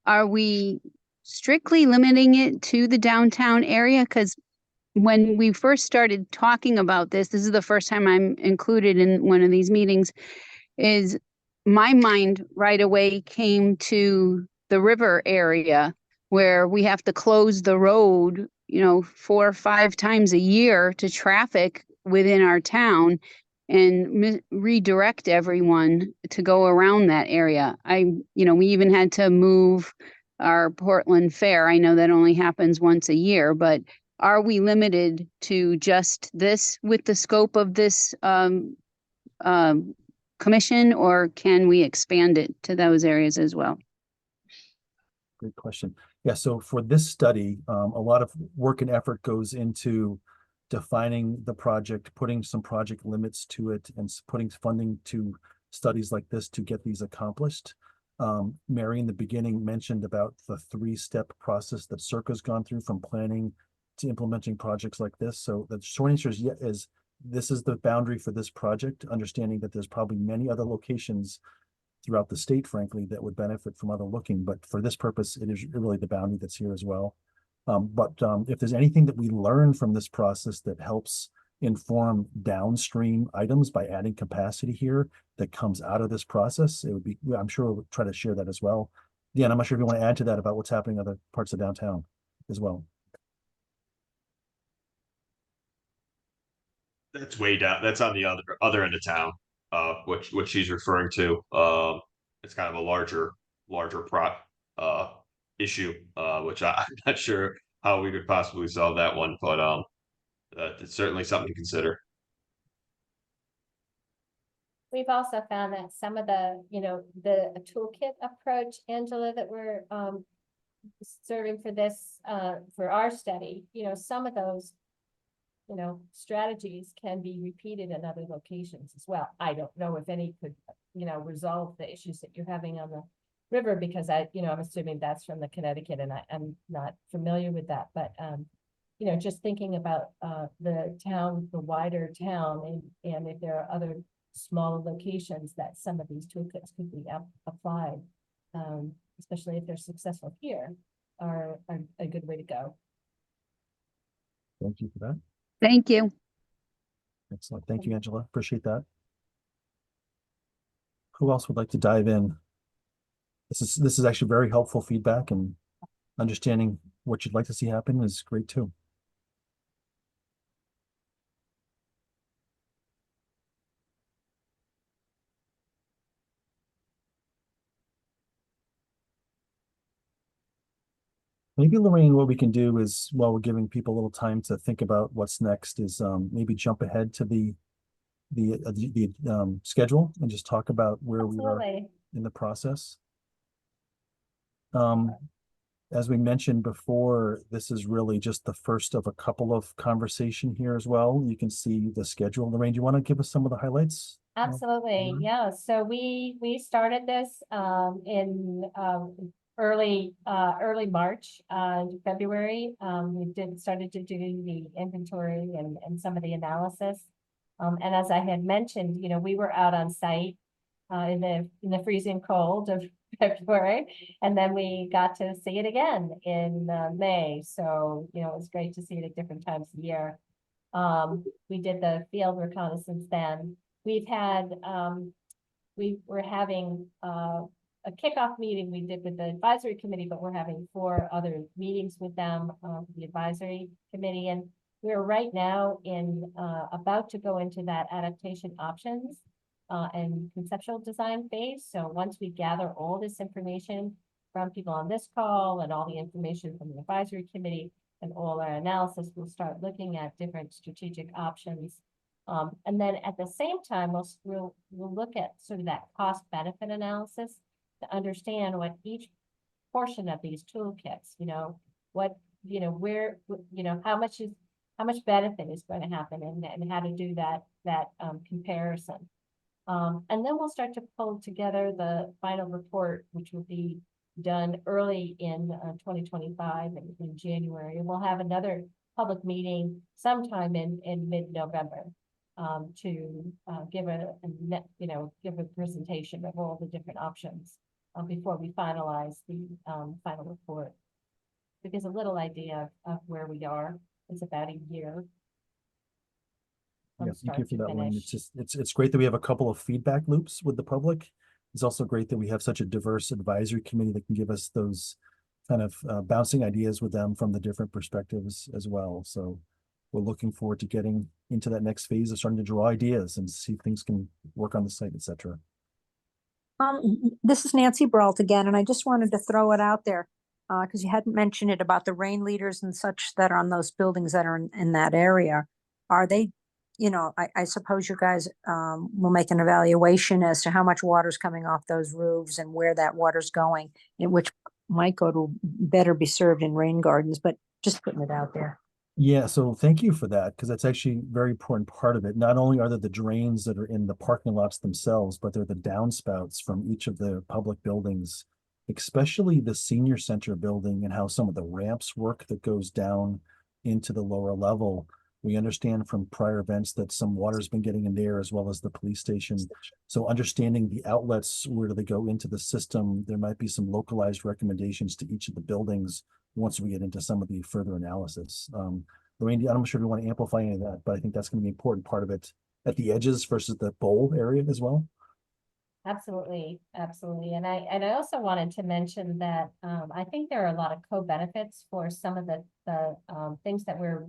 Are we strictly limiting it to the downtown area? Because when we first started talking about this is the first time I'm included in one of these meetings, is my mind right away came to the river area where we have to close the road, 4 or 5 times a year to traffic within our town and redirect everyone to go around that area. We even had to move our Portland Fair. I know that only happens once a year, but are we limited to just this with the scope of this commission, or can we expand it to those areas as well? Great question. Yeah, so for this study, a lot of work and effort goes into defining the project, putting some project limits to it, and putting funding to studies like this to get these accomplished. Mary in the beginning mentioned about the 3-step process that Circa's gone through, from planning to implementing projects like this. So the short answer is this is the boundary for this project, understanding that there's probably many other locations throughout the state, frankly, that would benefit from other looking. But for this purpose, it is really the boundary that's here as well. But if there's anything that we learn from this process that helps inform downstream items by adding capacity here that comes out of this process, it would be, I'm sure we'll try to share that as well. Yeah, and I'm not sure if you want to add to that about what's happening in other parts of downtown as well. That's way down. That's on the other end of town, which she's referring to. It's kind of a larger issue, which I'm not sure how we could possibly solve that one, but it's certainly something to consider. We've also found that some of the, the toolkit approach, Angela, that we're serving for this, for our study, some of those strategies can be repeated in other locations as well. I don't know if any could, resolve the issues that you're having on the river, because I'm assuming that's from the Connecticut, and I'm not familiar with that, but just thinking about the town, the wider town, and if there are other smaller locations that some of these toolkits could be applied, especially if they're successful here, are a good way to go. Thank you for that. Thank you. Excellent. Thank you, Angela. Appreciate that. Who else would like to dive in? This is actually very helpful feedback, and understanding what you'd like to see happen is great too. Maybe, Lorraine, what we can do is, while we're giving people a little time to think about what's next, is maybe jump ahead to the schedule and just talk about where we are Absolutely. in the process. As we mentioned before, this is really just the first of a couple of conversation here as well. You can see the schedule. Lorraine, do you want to give us some of the highlights? Absolutely, yeah. So we started this in early March, February. We started to do the inventory and some of the analysis. And as I had mentioned, we were out on site in the freezing cold of February, and then we got to see it again in May. So it was great to see it at different times of year. We did the field reconnaissance then. We've had we were having a kickoff meeting we did with the advisory committee, but we're having 4 other meetings with them, the advisory committee, and we're right now about to go into that adaptation options and conceptual design phase. So once we gather all this information from people on this call and all the information from the advisory committee and all our analysis, we'll start looking at different strategic options. And then at the same time, we'll look at sort of that cost benefit analysis to understand what each portion of these toolkits, where, how much benefit is going to happen, and how to do that comparison. And then we'll start to pull together the final report, which will be done early in 2025 in January. And we'll have another public meeting sometime in mid-November to give a presentation of all the different options before we finalize the final report. Because a little idea of where we are. is about a year. From Yeah, thank you start for to that, Lynn. finish. It's just, it's great that we have a couple of feedback loops with the public. It's also great that we have such a diverse advisory committee that can give us those kind of bouncing ideas with them from the different perspectives as well. So we're looking forward to getting into that next phase of starting to draw ideas and see if things can work on the site, et cetera. This is Nancy Brault again, and I just wanted to throw it out there because you hadn't mentioned it about the rain leaders and such that are on those buildings that are in that area. Are they, I suppose you guys will make an evaluation as to how much water's coming off those roofs and where that water's going, and which might go to better be served in rain gardens, but just putting it out there. Yeah, so thank you for that, because that's actually a very important part of it. Not only are there the drains that are in the parking lots themselves, but they're the downspouts from each of the public buildings, especially the senior center building and how some of the ramps work that goes down into the lower level. We understand from prior events that some water's been getting in there as well as the police station. So understanding the outlets, where do they go into the system? There might be some localized recommendations to each of the buildings once we get into some of the further analysis. Lorraine, I'm not sure if you want to amplify any of that, but I think that's going to be an important part of it at the edges versus the bowl area as well. Absolutely, absolutely. And I also wanted to mention that I think there are a lot of co-benefits for some of the things that we're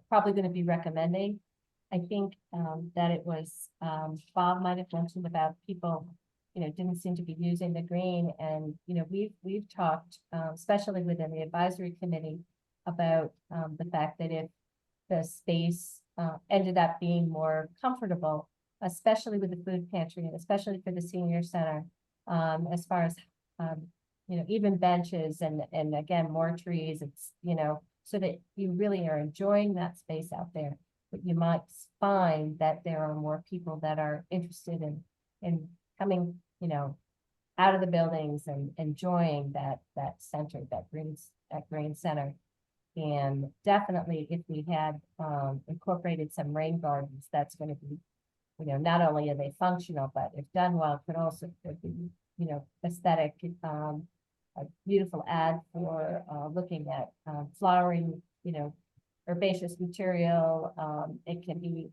probably going to be recommending. I think that it was Bob might have mentioned about people, didn't seem to be using the green, and we've talked, especially within the advisory committee, about the fact that if the space ended up being more comfortable, especially with the food pantry and especially for the senior center, as far as even benches and again more trees, it's so that you really are enjoying that space out there. But you might find that there are more people that are interested in coming, out of the buildings and enjoying that center, that green center. And definitely if we had incorporated some rain gardens, that's going to be, not only are they functional, but if done well, could also be, aesthetic, a beautiful ad for looking at flowering, herbaceous material. It can be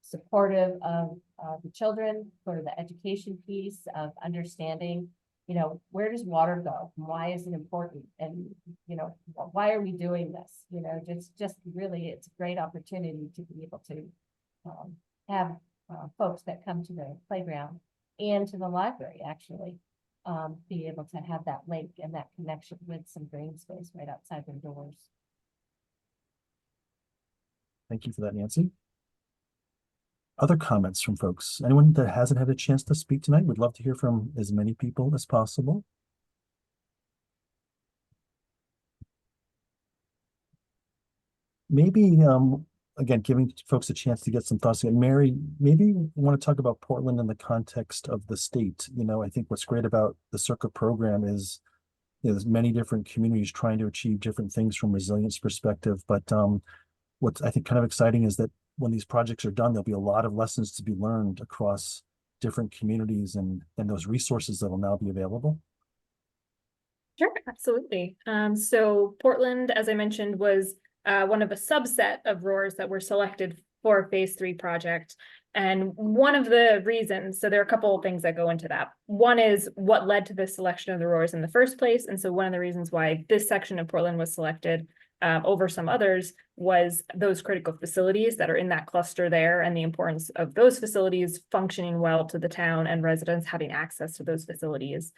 supportive of the children for the education piece of understanding, where does water go? Why is it important? And, why are we doing this? Just really, it's a great opportunity to be able to have folks that come to the playground and to the library actually be able to have that link and that connection with some green space right outside their doors. Thank you for that, Nancy. Other comments from folks? Anyone that hasn't had a chance to speak tonight? Would love to hear from as many people as possible. Maybe, again, giving folks a chance to get some thoughts. And Mary, maybe you want to talk about Portland in the context of the state. I think what's great about the Circa program is, there's many different communities trying to achieve different things from resilience perspective. But what's I think kind of exciting is that when these projects are done, there'll be a lot of lessons to be learned across different communities and those resources that will now be available. Sure, absolutely. So Portland, as I mentioned, was one of a subset of ROARs that were selected for Phase 3 project. And one of the reasons, so there are a couple of things that go into that. One is what led to the selection of the ROARs in the first place. And so one of the reasons why this section of Portland was selected over some others was those critical facilities that are in that cluster there and the importance of those facilities functioning well to the town and residents having access to those facilities.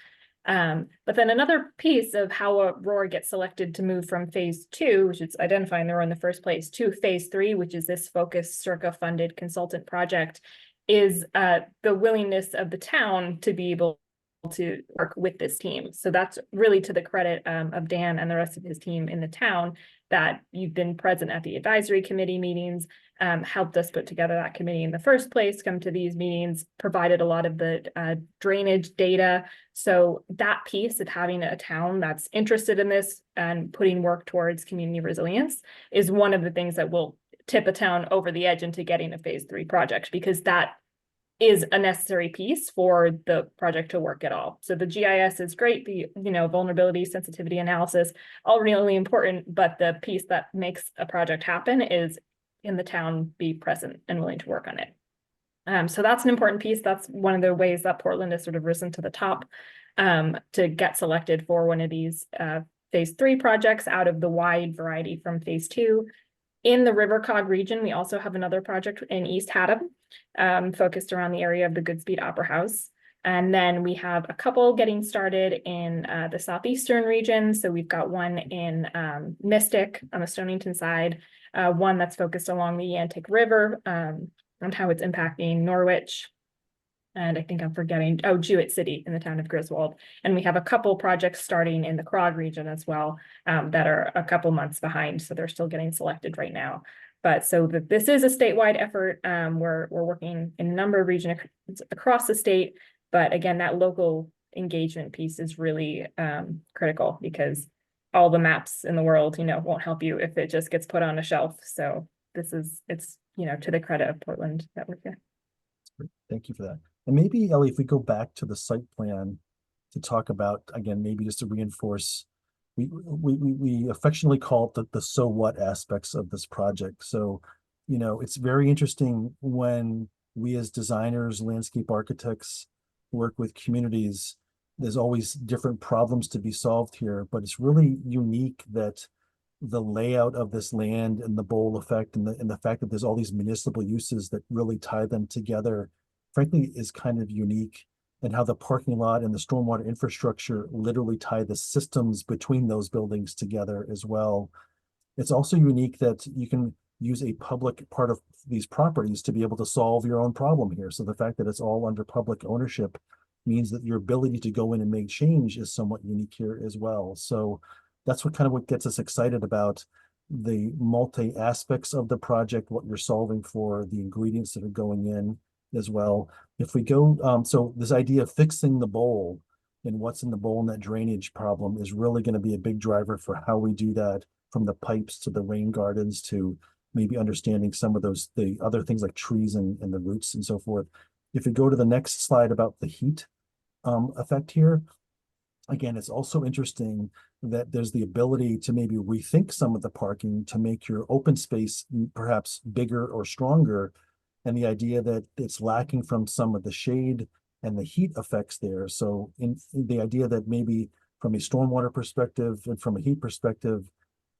But then another piece of how a ROAR gets selected to move from Phase 2, which is identifying the ROAR in the first place, to Phase 3, which is this focused Circa funded consultant project, is the willingness of the town to be able to work with this team. So that's really to the credit of Dan and the rest of his team in the town, that you've been present at the advisory committee meetings, helped us put together that committee in the first place, come to these meetings, provided a lot of the drainage data. So that piece of having a town that's interested in this and putting work towards community resilience is one of the things that will tip a town over the edge into getting a Phase 3 project, because that is a necessary piece for the project to work at all. So the GIS is great, the, vulnerability, sensitivity analysis, all really important, but the piece that makes a project happen is in the town be present and willing to work on it. So that's an important piece. That's one of the ways that Portland has sort of risen to the top to get selected for one of these phase 3 projects out of the wide variety from phase 2. In the River Cog region, we also have another project in East Haddam, focused around the area of the Goodspeed Opera House. And then we have a couple getting started in the southeastern region. So we've got one in Mystic on the Stonington side, one that's focused along the Yantic River and how it's impacting Norwich. And I think I'm forgetting, Jewett City in the town of Griswold. And we have a couple projects starting in the Krog region as well that are a couple months behind. So they're still getting selected right now. But so this is a statewide effort. We're working in a number of regions across the state. But again, that local engagement piece is really critical because all the maps in the world, won't help you if it just gets put on a shelf. So it's to the credit of Portland that we're here. Thank you for that. And maybe, Ellie, if we go back to the site plan to talk about, again, maybe just to reinforce, we affectionately call it the so what aspects of this project. So, it's very interesting when we as designers, landscape architects work with communities, there's always different problems to be solved here, but it's really unique that the layout of this land and the bowl effect and the fact that there's all these municipal uses that really tie them together, frankly, is kind of unique, and how the parking lot and the stormwater infrastructure literally tie the systems between those buildings together as well. It's also unique that you can use a public part of these properties to be able to solve your own problem here. So the fact that it's all under public ownership means that your ability to go in and make change is somewhat unique here as well. So that's what gets us excited about the multi aspects of the project, what you're solving for, the ingredients that are going in as well. If we go, so this idea of fixing the bowl and what's in the bowl and that drainage problem is really going to be a big driver for how we do that, from the pipes to the rain gardens to maybe understanding some of the other things like trees and the roots and so forth. If we go to the next slide about the heat effect here, again, it's also interesting that there's the ability to maybe rethink some of the parking to make your open space perhaps bigger or stronger. And the idea that it's lacking from some of the shade and the heat effects there. So in the idea that maybe from a stormwater perspective and from a heat perspective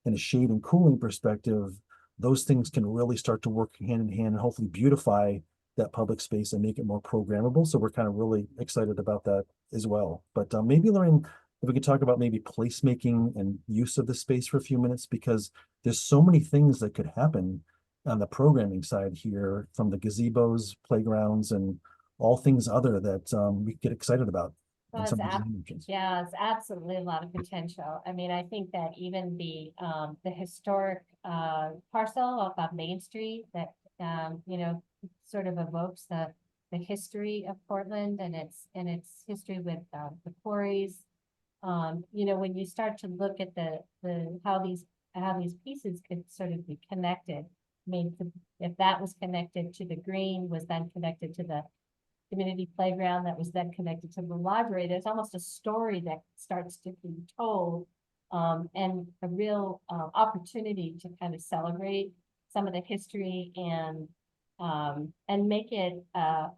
and a shade and cooling perspective, those things can really start to work hand in hand and hopefully beautify that public space and make it more programmable. So we're kind of really excited about that as well. But maybe, Lorraine, if we could talk about maybe placemaking and use of the space for a few minutes, because there's so many things that could happen on the programming side here, from the gazebos, playgrounds, and all things other that we get excited about. Well, it's absolutely a lot of potential. I mean, I think that even the historic parcel off of Main Street that sort of evokes the history of Portland and its history with the quarries. When you start to look at how these pieces could sort of be connected. I mean, if that was connected to the green, was then connected to the community playground, that was then connected to the library, there's almost a story that starts to be told, and a real opportunity to kind of celebrate some of the history and make it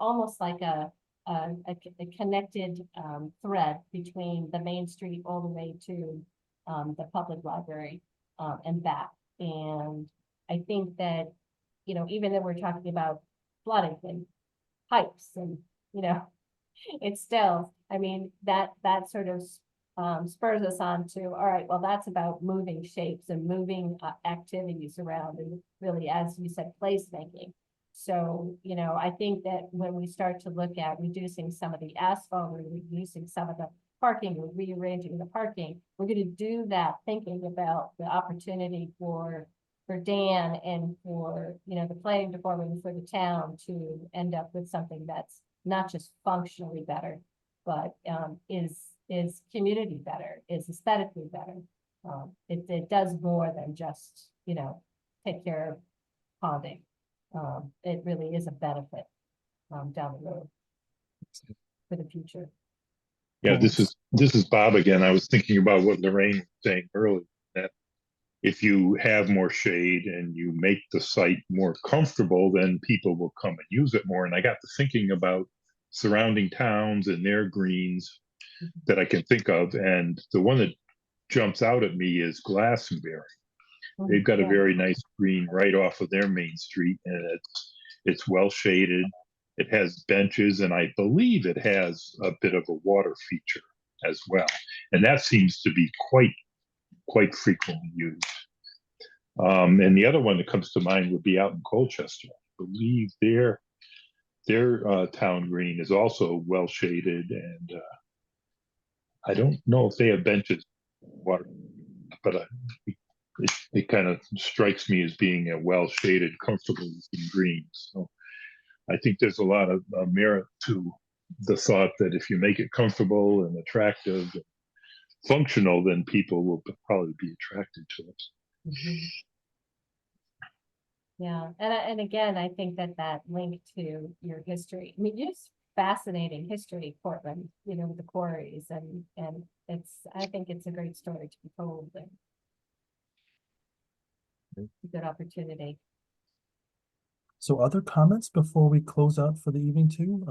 almost like a connected thread between the Main Street all the way to the public library and back. And I think that, even though we're talking about flooding and pipes and, it's still, I mean, that sort of spurs us on to, all right, well, that's about moving shapes and moving activities around, and really, as you said, placemaking. So, I think that when we start to look at reducing some of the asphalt, or reducing some of the parking, or rearranging the parking, we're going to do that thinking about the opportunity for Dan and for, the planning department, for the town to end up with something that's not just functionally better, but is community better, is aesthetically better. It does more than just, take care of ponding. It really is a benefit. down the road for the future. Yeah, Cool. this is Bob again. I was thinking about what Lorraine was saying earlier, that if you have more shade and you make the site more comfortable, then people will come and use it more. And I got to thinking about surrounding towns and their greens that I can think of. And the one that jumps out at me is Glastonbury. They've got a Yeah. very nice green right off of their main street, and it's well shaded. It has benches, and I believe it has a bit of a water feature as well. And that seems to be quite frequently used. And the other one that comes to mind would be out in Colchester. I believe their town green is also well shaded, and I don't know if they have benches, water, but it kind of strikes me as being a well shaded, comfortable looking green. So I think there's a lot of merit to the thought that if you make it comfortable and attractive and functional, then people will probably be attracted to it. Mhm. Yeah, and again, I think that link to your history, I mean, just fascinating history, Portland, you know, with the quarries and I think it's a great story to be told and a good opportunity. So other comments before we close out for the evening too?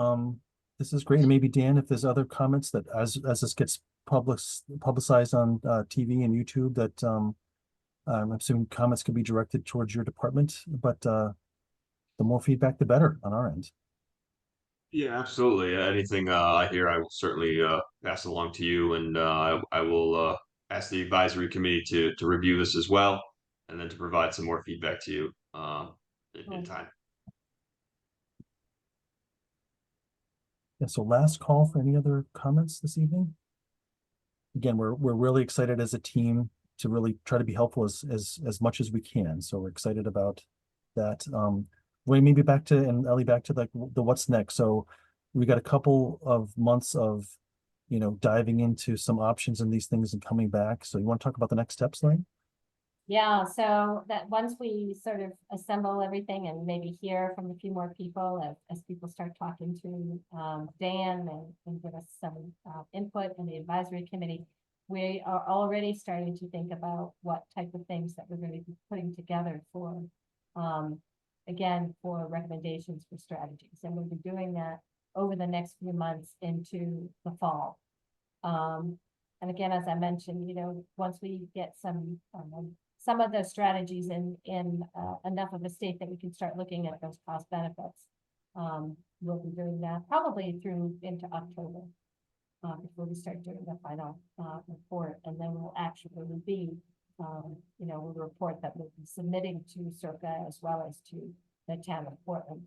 This is great. And maybe Dan, if there's other comments that as this gets publicized on TV and YouTube, that I'm assuming comments can be directed towards your department, but the more feedback, the better on our end. Yeah, absolutely. Anything I hear, I will certainly pass along to you, and I will ask the advisory committee to review this as well, and then to provide some more feedback to you in time. Yeah, so last call for any other comments this evening? Again, we're really excited as a team to really try to be helpful as much as we can. So we're excited about that. Wayne, maybe back to, and Ellie, back to like the what's next. So we got a couple of months of, you know, diving into some options and these things and coming back. So you want to talk about the next steps, Lorraine? Yeah, so that once we sort of assemble everything and maybe hear from a few more people as people start talking to Dan and give us some input in the advisory committee, we are already starting to think about what type of things that we're going to be putting together for, again, for recommendations for strategies. And we'll be doing that over the next few months into the fall. And again, as I mentioned, you know, once we get some of those strategies in enough of a state that we can start looking at those cost benefits. We'll be doing that probably through into October before we start doing the final report, and then we'll actually be, you know, a report that we'll be submitting to Circa as well as to the town of Portland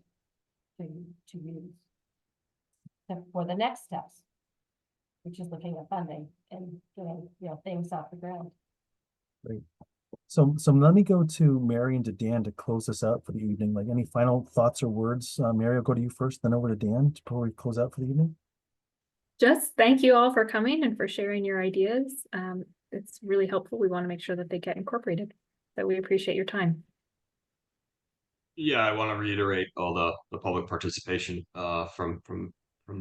to use for the next steps, which is looking at funding and getting, you know, things off the ground. Great. So let me go to Mary and to Dan to close this out for the evening. Like any final thoughts or words? Mary, I'll go to you first, then over to Dan before we close out for the evening. Just thank you all for coming and for sharing your ideas. It's really helpful. We want to make sure that they get incorporated, that we appreciate your time. Yeah, I want to reiterate all the public participation from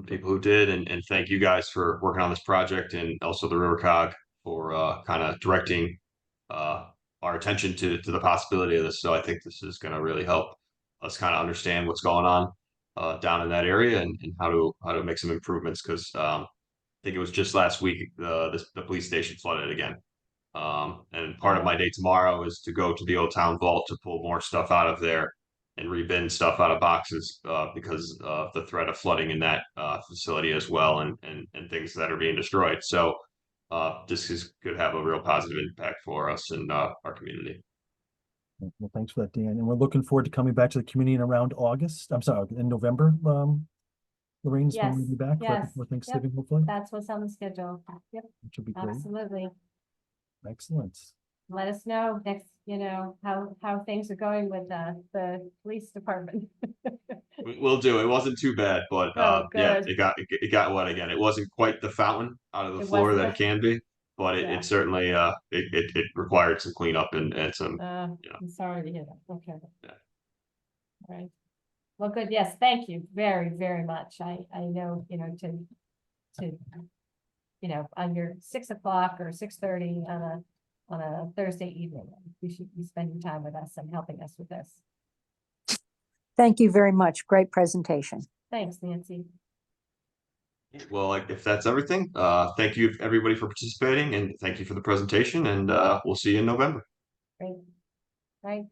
people who did, and thank you guys for working on this project, and also the RiverCog for kind of directing our attention to the possibility of this. So I think this is going to really help us kind of understand what's going on down in that area, and how to make some improvements, because I think it was just last week the police station flooded again. And part of my day tomorrow is to go to the old town vault to pull more stuff out of there and rebin stuff out of boxes because of the threat of flooding in that facility as well, and things that are being destroyed. So this could have a real positive impact for us and our community. Well, thanks for that, Dan. And we're looking forward to coming back to the community in around August. I'm sorry, in November. Lorraine's when we'll be back right before Thanksgiving, hopefully. That's what's on the schedule. Yep, Which will be great. absolutely. Excellent. Let us know next, you know, how things are going with the police department. We'll do. It wasn't too bad, but Oh, yeah, good. it got wet again. It wasn't quite the fountain out of the It floor wasn't that it can be, but Yeah. it certainly it required some cleanup and some. Yeah. I'm sorry to hear that. Okay. Yeah. All right. Well, good. Yes, thank you very, very much. I know, on your 6 o'clock or 6:30 on a Thursday evening, you should be spending time with us and helping us with this. Thank you very much. Great presentation. Thanks, Nancy. Well, if that's everything, thank you everybody for participating and thank you for the presentation and we'll see you in November. Great. Right.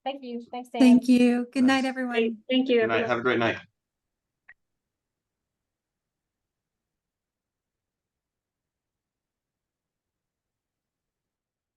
Thank you. Thanks, Dan. Thank you. Good night, Thanks. everyone. Great. Thank you. Good night. everyone. Have a great night.